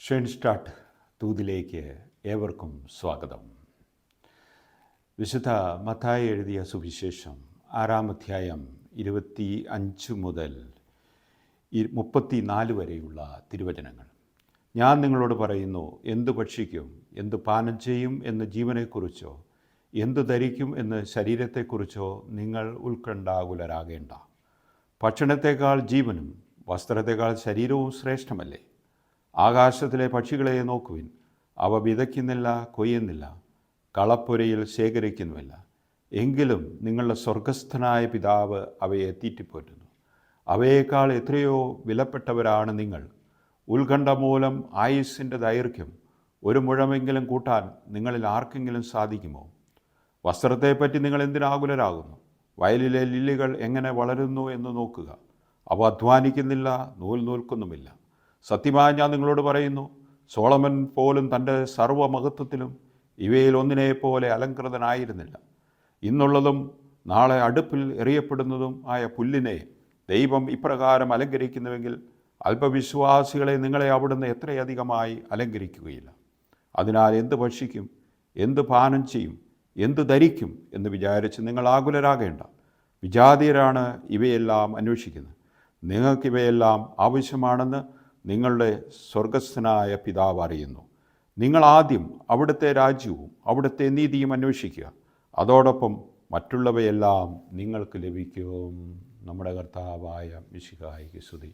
ഷെൻസ്റ്റാട്ട് തൂതിലേക്ക് ഏവർക്കും സ്വാഗതം. വിശുദ്ധ മത്തായി എഴുതിയ സുവിശേഷം 6-ാം അധ്യായം 25 മുതൽ 34 വരെയുള്ള തിരുവചനങ്ങൾ. ഞാൻ നിങ്ങളോട് പറയുന്നു, എന്തു ഭക്ഷിക്കും, എന്തു പാനം ചെയ്യും എന്ന് ജീവനെക്കുറിച്ചോ, എന്തു ധരിക്കും എന്ന് ശരീരത്തെക്കുറിച്ചോ നിങ്ങൾ ഉത്കണ്ഠാകുലരാകേണ്ട. ഭക്ഷണത്തേക്കാൾ ജീവനും വസ്ത്രത്തേക്കാൾ ശരീരവും ശ്രേഷ്ഠമല്ലേ? ആകാശത്തിലെ പക്ഷികളെ നോക്കുവിൻ, അവ വിതയ്ക്കുന്നില്ല, കൊയ്യുന്നില്ല, കളപ്പുരയിൽ ശേഖരിക്കുന്നുമില്ല, എങ്കിലും നിങ്ങളുടെ സ്വർഗസ്ഥനായ പിതാവ് അവയെ തീറ്റിപ്പോറ്റുന്നു. അവയേക്കാൾ എത്രയോ വിലപ്പെട്ടവരാണ് നിങ്ങൾ. ഉത്കണ്ഠ മൂലം ആയുസ്സിൻ്റെ ദൈർഘ്യം 1 മുഴമെങ്കിലും കൂട്ടാൻ നിങ്ങളിൽ ആർക്കെങ്കിലും സാധിക്കുമോ? വസ്ത്രത്തെപ്പറ്റി നിങ്ങൾ എന്തിനാകുലരാകുന്നു? വയലിലെ ലില്ലികൾ എങ്ങനെ വളരുന്നു എന്ന് നോക്കുക. അവ അധ്വാനിക്കുന്നില്ല, നൂൽ നൂൽക്കുന്നുമില്ല. സത്യമായി ഞാൻ നിങ്ങളോട് പറയുന്നു, സോളമൻ പോലും തൻ്റെ സർവ്വമഹത്വത്തിലും ഇവയിൽ ഒന്നിനെപ്പോലെ അലങ്കൃതനായിരുന്നില്ല. ഇന്നുള്ളതും നാളെ അടുപ്പിൽ എറിയപ്പെടുന്നതും ആയ പുല്ലിനെ ദൈവം ഇപ്രകാരം അലങ്കരിക്കുന്നുവെങ്കിൽ അല്പവിശ്വാസികളെ നിങ്ങളെ അവിടുന്ന് എത്രയധികമായി അലങ്കരിക്കുകയില്ല. അതിനാൽ എന്ത് ഭക്ഷിക്കും, എന്ത് പാനം ചെയ്യും, എന്ത് ധരിക്കും എന്ന് വിചാരിച്ച് നിങ്ങൾ ആകുലരാകേണ്ട. വിജാതീയരാണ് ഇവയെല്ലാം അന്വേഷിക്കുന്നത്. നിങ്ങൾക്കിവയെല്ലാം ആവശ്യമാണെന്ന് നിങ്ങളുടെ സ്വർഗസ്ഥനായ പിതാവ് അറിയുന്നു. നിങ്ങൾ ആദ്യം അവിടുത്തെ രാജ്യവും അവിടുത്തെ നീതിയും അന്വേഷിക്കുക, അതോടൊപ്പം മറ്റുള്ളവയെല്ലാം നിങ്ങൾക്ക് ലഭിക്കും. നമ്മുടെ കർത്താവായ മിശിഹായിക്ക് സ്തുതി.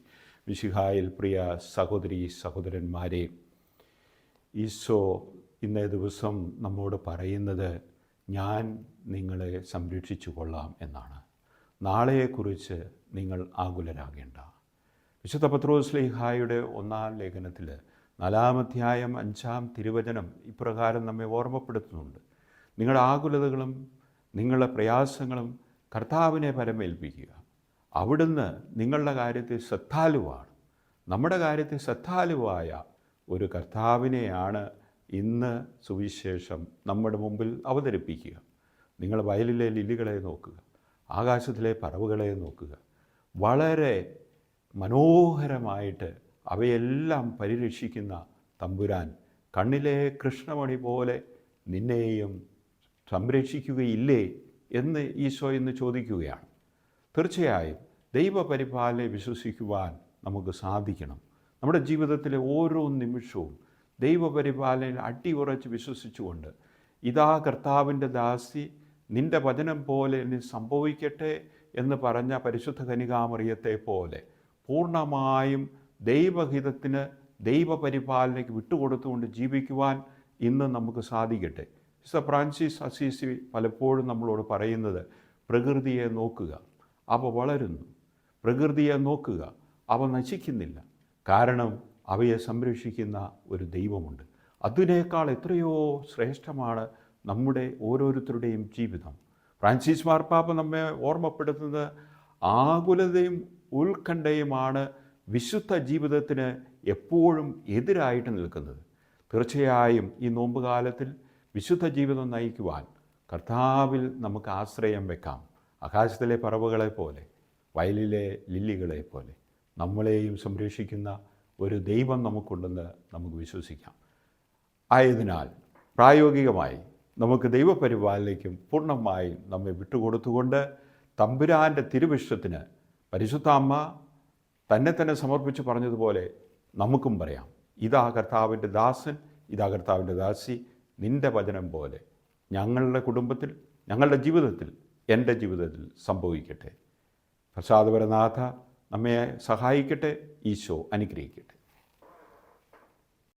മിശിഹായിൽ പ്രിയ സഹോദരി സഹോദരന്മാരെ, ഈശോ ഇന്നേ ദിവസം നമ്മോട് പറയുന്നത്, ഞാൻ നിങ്ങളെ സംരക്ഷിച്ചു കൊള്ളാം എന്നാണ്. നാളെയെക്കുറിച്ച് നിങ്ങൾ ആകുലരാകേണ്ട. വിശുദ്ധ പത്രോസ്ലീഹായുടെ 1-ാം ലേഖനത്തിൽ 4-ാം അധ്യായം 5-ാം തിരുവചനം ഇപ്രകാരം നമ്മെ ഓർമ്മപ്പെടുത്തുന്നുണ്ട്. നിങ്ങളുടെ ആകുലതകളും നിങ്ങളുടെ പ്രയാസങ്ങളും കർത്താവിനെ പരമേൽപ്പിക്കുക. അവിടുന്ന് നിങ്ങളുടെ കാര്യത്തിൽ ശ്രദ്ധാലുവാണ്. നമ്മുടെ കാര്യത്തിൽ ശ്രദ്ധാലുവായ ഒരു കർത്താവിനെയാണ് ഇന്ന് സുവിശേഷം നമ്മുടെ മുമ്പിൽ അവതരിപ്പിക്കുക. നിങ്ങൾ വയലിലെ ലില്ലികളെ നോക്കുക, ആകാശത്തിലെ പറവുകളെ നോക്കുക. വളരെ മനോഹരമായിട്ട് അവയെല്ലാം പരിരക്ഷിക്കുന്ന തമ്പുരാൻ കണ്ണിലെ കൃഷ്ണമണി പോലെ നിന്നെയും സംരക്ഷിക്കുകയില്ലേ എന്ന് ഈശോ ഇന്ന് ചോദിക്കുകയാണ്. തീർച്ചയായും ദൈവപരിപാലനെ വിശ്വസിക്കുവാൻ നമുക്ക് സാധിക്കണം. നമ്മുടെ ജീവിതത്തിലെ ഓരോ നിമിഷവും ദൈവപരിപാലനയിൽ അടിയുറച്ച് വിശ്വസിച്ചുകൊണ്ട്, ഇതാ കർത്താവിൻ്റെ ദാസി, നിൻ്റെ വചനം പോലെ എന്നെ സംഭവിക്കട്ടെ എന്ന് പറഞ്ഞ പരിശുദ്ധ കന്യകാമറിയത്തെ പോലെ പൂർണ്ണമായും ദൈവഹിതത്തിന് ദൈവപരിപാലനയ്ക്ക് വിട്ടുകൊടുത്തുകൊണ്ട് ജീവിക്കുവാൻ ഇന്ന് നമുക്ക് സാധിക്കട്ടെ. വിശുദ്ധ ഫ്രാൻസിസ് അസീസി പലപ്പോഴും നമ്മളോട് പറയുന്നത്, പ്രകൃതിയെ നോക്കുക, അവ വളരുന്നു. പ്രകൃതിയെ നോക്കുക, അവ നശിക്കുന്നില്ല. കാരണം അവയെ സംരക്ഷിക്കുന്ന ഒരു ദൈവമുണ്ട്. അതിനേക്കാൾ എത്രയോ ശ്രേഷ്ഠമാണ് നമ്മുടെ ഓരോരുത്തരുടെയും ജീവിതം. ഫ്രാൻസിസ് മാർപ്പാപ്പ നമ്മെ ഓർമ്മപ്പെടുത്തുന്നത്, ആകുലതയും ഉത്കണ്ഠയുമാണ് വിശുദ്ധ ജീവിതത്തിന് എപ്പോഴും എതിരായിട്ട് നിൽക്കുന്നത്. തീർച്ചയായും ഈ നോമ്പുകാലത്തിൽ വിശുദ്ധ ജീവിതം നയിക്കുവാൻ കർത്താവിൽ നമുക്ക് ആശ്രയം വെക്കാം. ആകാശത്തിലെ പറവുകളെ പോലെ, വയലിലെ ലില്ലികളെ പോലെ നമ്മളെയും സംരക്ഷിക്കുന്ന ഒരു ദൈവം നമുക്കുണ്ടെന്ന് നമുക്ക് വിശ്വസിക്കാം. ആയതിനാൽ പ്രായോഗികമായി നമുക്ക് ദൈവപരിപാലനയ്ക്കും പൂർണ്ണമായും നമ്മെ വിട്ടുകൊടുത്തുകൊണ്ട് തമ്പുരാൻ്റെ തിരുവിഷ്ടത്തിന് പരിശുദ്ധ അമ്മ തന്നെ സമർപ്പിച്ച് പറഞ്ഞതുപോലെ നമുക്കും പറയാം, ഇതാ കർത്താവിൻ്റെ ദാസൻ, ഇതാ കർത്താവിൻ്റെ ദാസി, നിൻ്റെ വചനം പോലെ ഞങ്ങളുടെ കുടുംബത്തിൽ, ഞങ്ങളുടെ ജീവിതത്തിൽ, എൻ്റെ ജീവിതത്തിൽ സംഭവിക്കട്ടെ. പ്രസാദപരനാഥ നമ്മെ സഹായിക്കട്ടെ. ഈശോ അനുഗ്രഹിക്കട്ടെ.